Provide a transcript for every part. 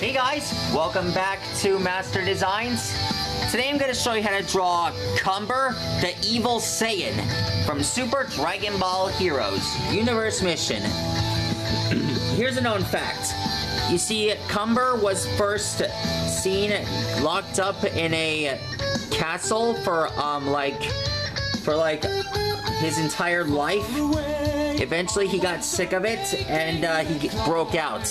Hey guys, welcome back to Master Designs. Today I'm going to show you how to draw Cumber, the Evil Saiyan, from Super Dragon Ball Heroes Universe Mission. Here's a known fact. You see, Cumber was first seen locked up in a castle for his entire life. Eventually he got sick of it and he broke out.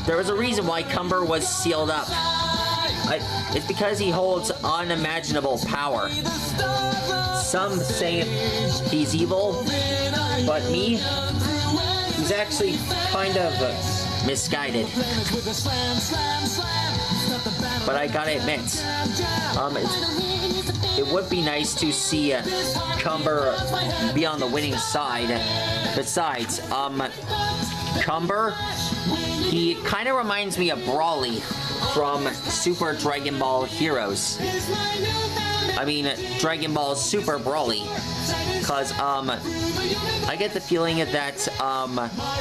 There was a reason why Cumber was sealed up. It's because he holds unimaginable power. Some say he's evil, but me, he's actually kind of misguided. But I gotta admit, it would be nice to see Cumber be on the winning side. Besides, Cumber, he kind of reminds me of Broly from Super Dragon Ball Heroes. I mean, Dragon Ball Super Broly. Cause, I get the feeling that,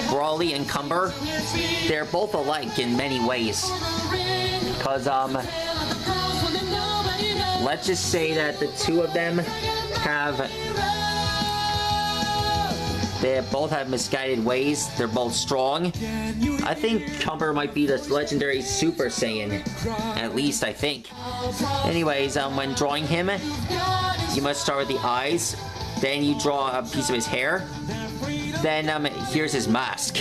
Broly and Cumber, they're both alike in many ways. Cause, let's just say that the two of them they both have misguided ways. They're both strong. I think Cumber might be the legendary Super Saiyan. At least, I think. Anyways, when drawing him, you must start with the eyes. Then you draw a piece of his hair. Then, here's his mask.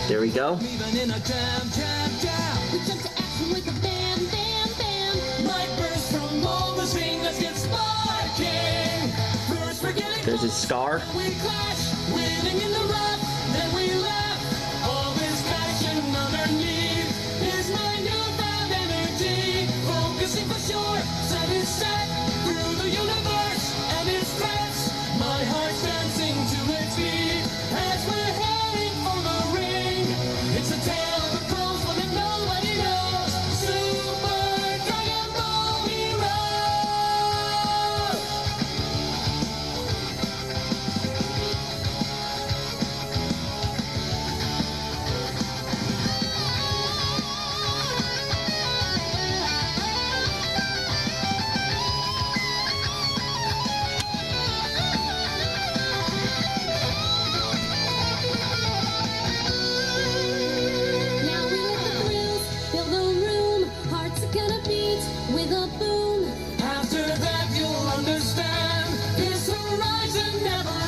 There we go. There's his scar.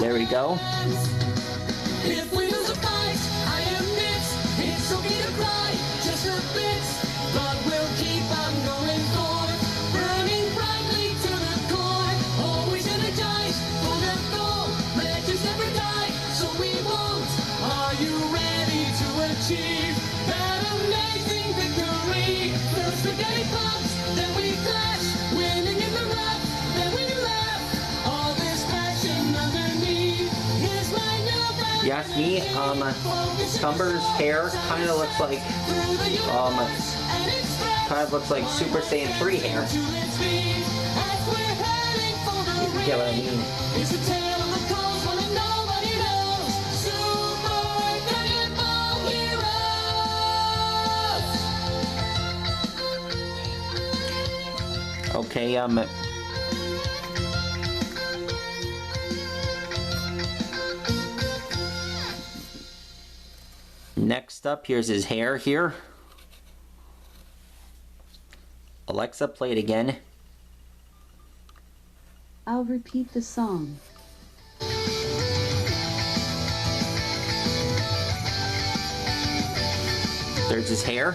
There we go. If we lose a fight, I admit it's okay to cry, just a bit, but we'll keep on going forward, burning brightly to the core, always energized for the goal, legends never die, so we won't. Are you ready to achieve that amazing victory? First we get it pumped, then we clash, winning in the rough, then we laugh, all this passion underneath. You ask me, Cumber's hair kind of looks like, Super Saiyan 3 hair. If you get what I mean. Okay, next up, here's his hair here. Alexa, play it again. I'll repeat the song. There's his hair.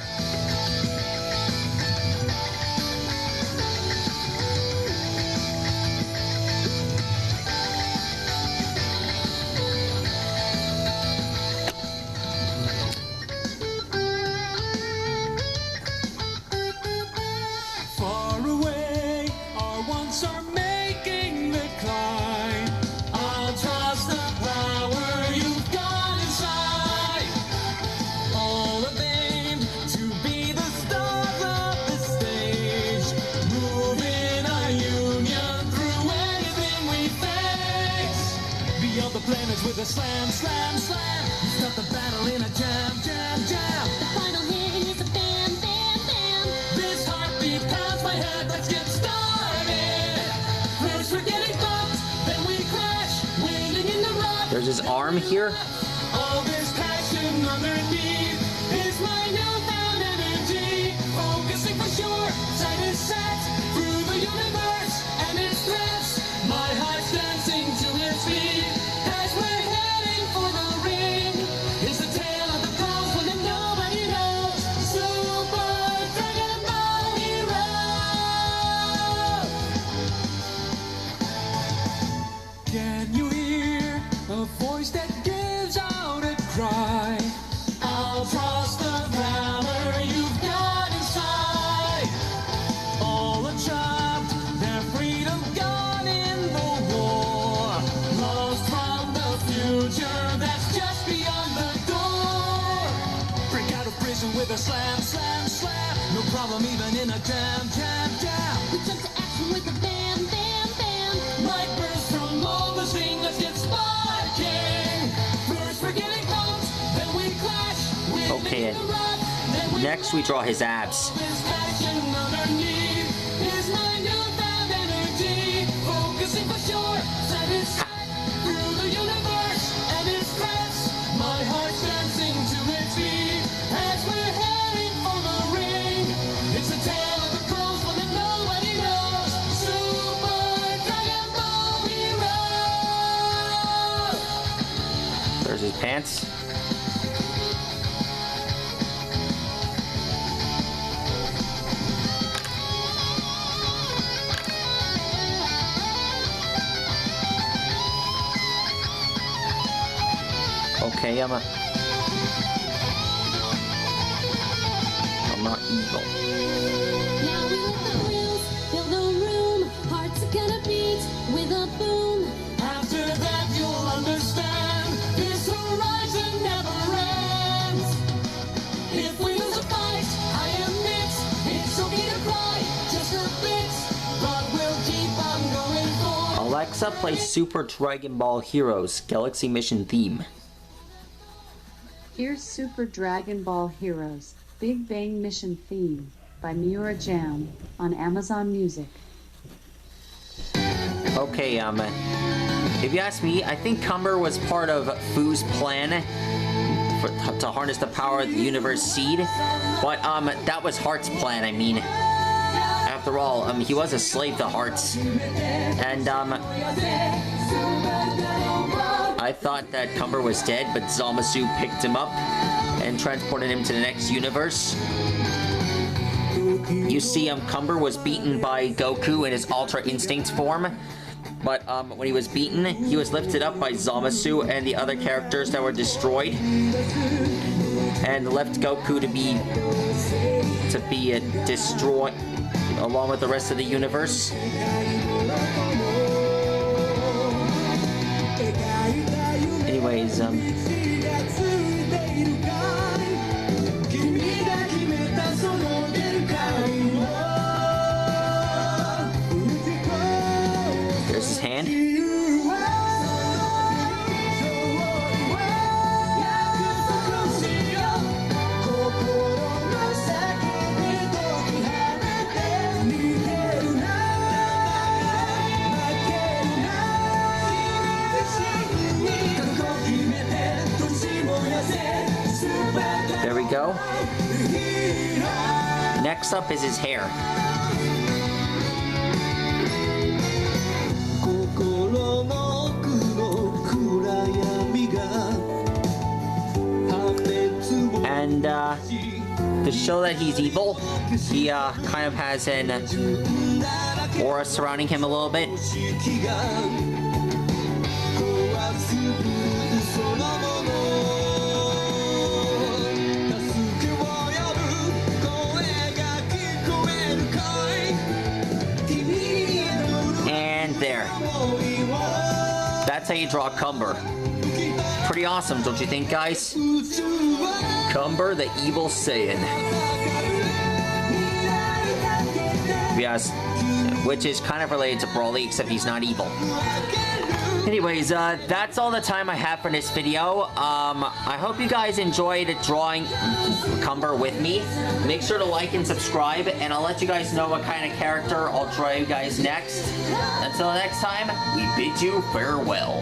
To be with a slam, slam, slam. Start the battle in a jam, jam, jam. The final hit is a bam, bam, bam. This heartbeat pounds my head. Let's get started. First we're getting bumped, then we crash, waiting in the rock. There's his arm here. All this passion underneath is my newfound energy. Focusing for sure, sight is set through the universe and its threats. My heart's dancing to its beat as we're heading for the ring. It's the tale of the pros when nobody knows. Super Dragon Ball Hero. Can you hear a voice that gives out a cry? I'll trust the valor you've got inside. All are trapped, their freedom gone in the war. Lost from the future that's just beyond the door. Break out of prison with a slam, slam, slam. No problem even in a jam, jam, jam. We jump to action with a bam, bam, bam. Light bursts from all the scene, let's get sparking. First we're getting bumped, then we clash. Okay. Next, we draw his abs. This passion underneath is my newfound energy. Focusing for sure, set is set through the universe and its threats. My heart's dancing to its beat as we're heading for the ring. It's a tale of the pros when nobody knows. Super Dragon Ball Hero. There's his pants. Okay, I'm not evil. Now we let the wheels fill the room. Hearts are gonna beat with a boom. After that you'll understand this horizon never ends. If we lose a fight, I admit it's okay to cry, just a bit, but we'll keep on going for. Alexa, play Super Dragon Ball Heroes Galaxy Mission theme. Here's Super Dragon Ball Heroes Big Bang Mission Theme by Miura Jam on Amazon Music. Okay, if you ask me, I think Cumber was part of Fu's plan to harness the power of the universe seed, but that was Heart's plan. I mean, after all, he was a slave to Hearts, and I thought that Cumber was dead, but Zamasu picked him up and transported him to the next universe. You see, Cumber was beaten by Goku in his Ultra Instinct form, but when he was beaten, he was lifted up by Zamasu and the other characters that were destroyed, and left Goku to be destroyed along with the rest of the universe. Anyways, there's his hand. There we go. Next up is his hair. And to show that he's evil, he kind of has an aura surrounding him a little bit. And there. That's how you draw Cumber. Pretty awesome, don't you think, guys? Cumber, the Evil Saiyan. Yes, which is kind of related to Broly, except he's not evil. Anyways, that's all the time I have for this video. I hope you guys enjoyed drawing Cumber with me. Make sure to like and subscribe, and I'll let you guys know what kind of character I'll draw you guys next. Until next time, we bid you farewell.